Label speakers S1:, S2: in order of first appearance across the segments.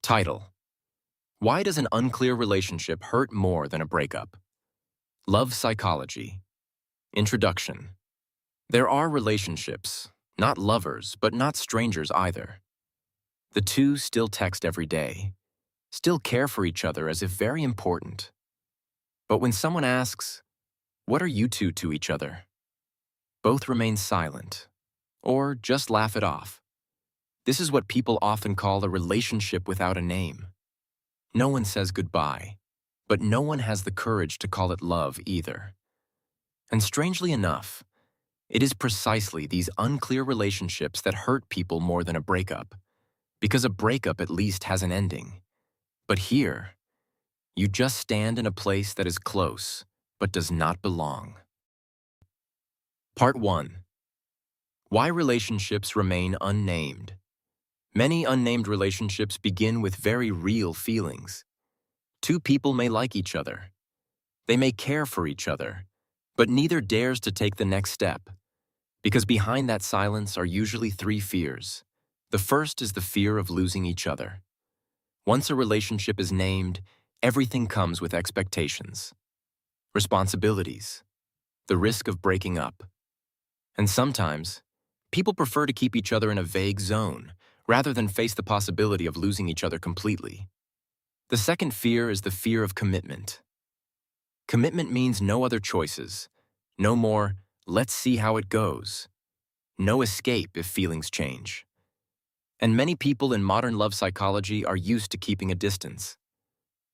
S1: Title: Why does an unclear relationship hurt more than a breakup? Love Psychology. Introduction. There are relationships, not lovers, but not strangers either. The two still text every day, still care for each other as if very important. But when someone asks, "What are you two to each other?" both remain silent, or just laugh it off. This is what people often call a relationship without a name. No one says goodbye, but no one has the courage to call it love either. And strangely enough, it is precisely these unclear relationships that hurt people more than a breakup, because a breakup at least has an ending. But here, you just stand in a place that is close, but does not belong. Part 1. Why relationships remain unnamed. Many unnamed relationships begin with very real feelings. Two people may like each other. They may care for each other, but neither dares to take the next step, because behind that silence are usually three fears. The first is the fear of losing each other. Once a relationship is named, everything comes with expectations, responsibilities, the risk of breaking up. And sometimes, people prefer to keep each other in a vague zone, rather than face the possibility of losing each other completely. The second fear is the fear of commitment. Commitment means no other choices, no more, "let's see how it goes," no escape if feelings change. And many people in modern love psychology are used to keeping a distance.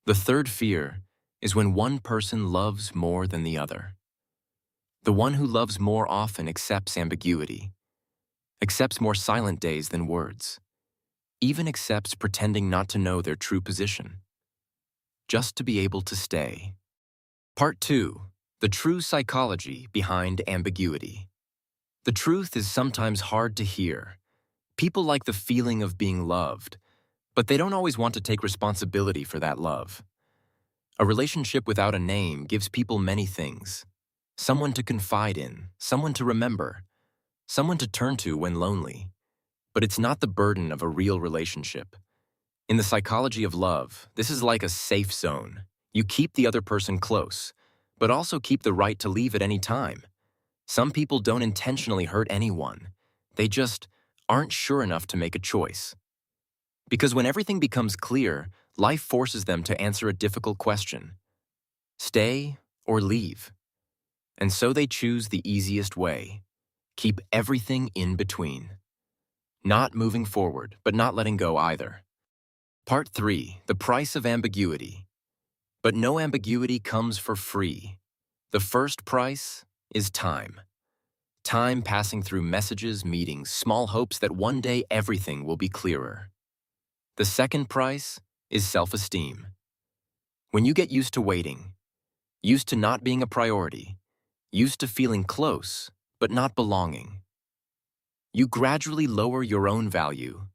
S1: The third fear is when one person loves more than the other. The one who loves more often accepts ambiguity, accepts more silent days than words, even accepts pretending not to know their true position, just to be able to stay. Part 2. The true psychology behind ambiguity. The truth is sometimes hard to hear. People like the feeling of being loved, but they don't always want to take responsibility for that love. A relationship without a name gives people many things: someone to confide in, someone to remember, someone to turn to when lonely. But it's not the burden of a real relationship. In the psychology of love, this is like a safe zone. You keep the other person close, but also keep the right to leave at any time. Some people don't intentionally hurt anyone. They just aren't sure enough to make a choice. Because when everything becomes clear, life forces them to answer a difficult question: stay or leave? And so they choose the easiest way: keep everything in between. Not moving forward, but not letting go either. Part 3. The price of ambiguity. But no ambiguity comes for free. The first price is time. Time passing through messages, meetings, small hopes that one day everything will be clearer. The second price is self-esteem. When you get used to waiting, used to not being a priority, used to feeling close, but not belonging, you gradually lower your own value,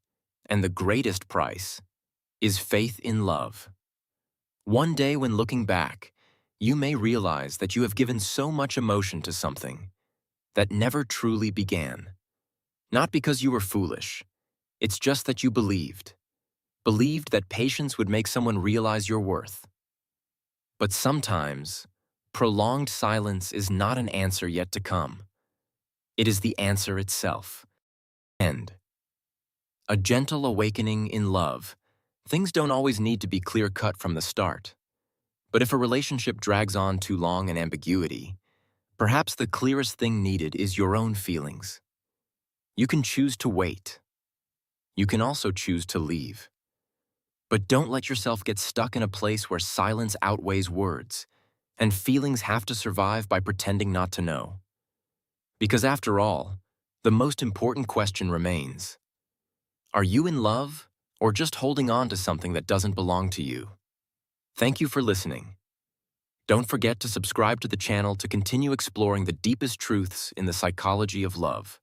S1: and the greatest price is faith in love. One day when looking back, you may realize that you have given so much emotion to something that never truly began. Not because you were foolish, it's just that you believed that patience would make someone realize your worth. But sometimes, prolonged silence is not an answer yet to come. It is the answer itself. End. A gentle awakening in love. Things don't always need to be clear-cut from the start. But if a relationship drags on too long in ambiguity, perhaps the clearest thing needed is your own feelings. You can choose to wait. You can also choose to leave. But don't let yourself get stuck in a place where silence outweighs words, and feelings have to survive by pretending not to know. Because after all, the most important question remains: are you in love, or just holding on to something that doesn't belong to you? Thank you for listening. Don't forget to subscribe to the channel to continue exploring the deepest truths in the psychology of love.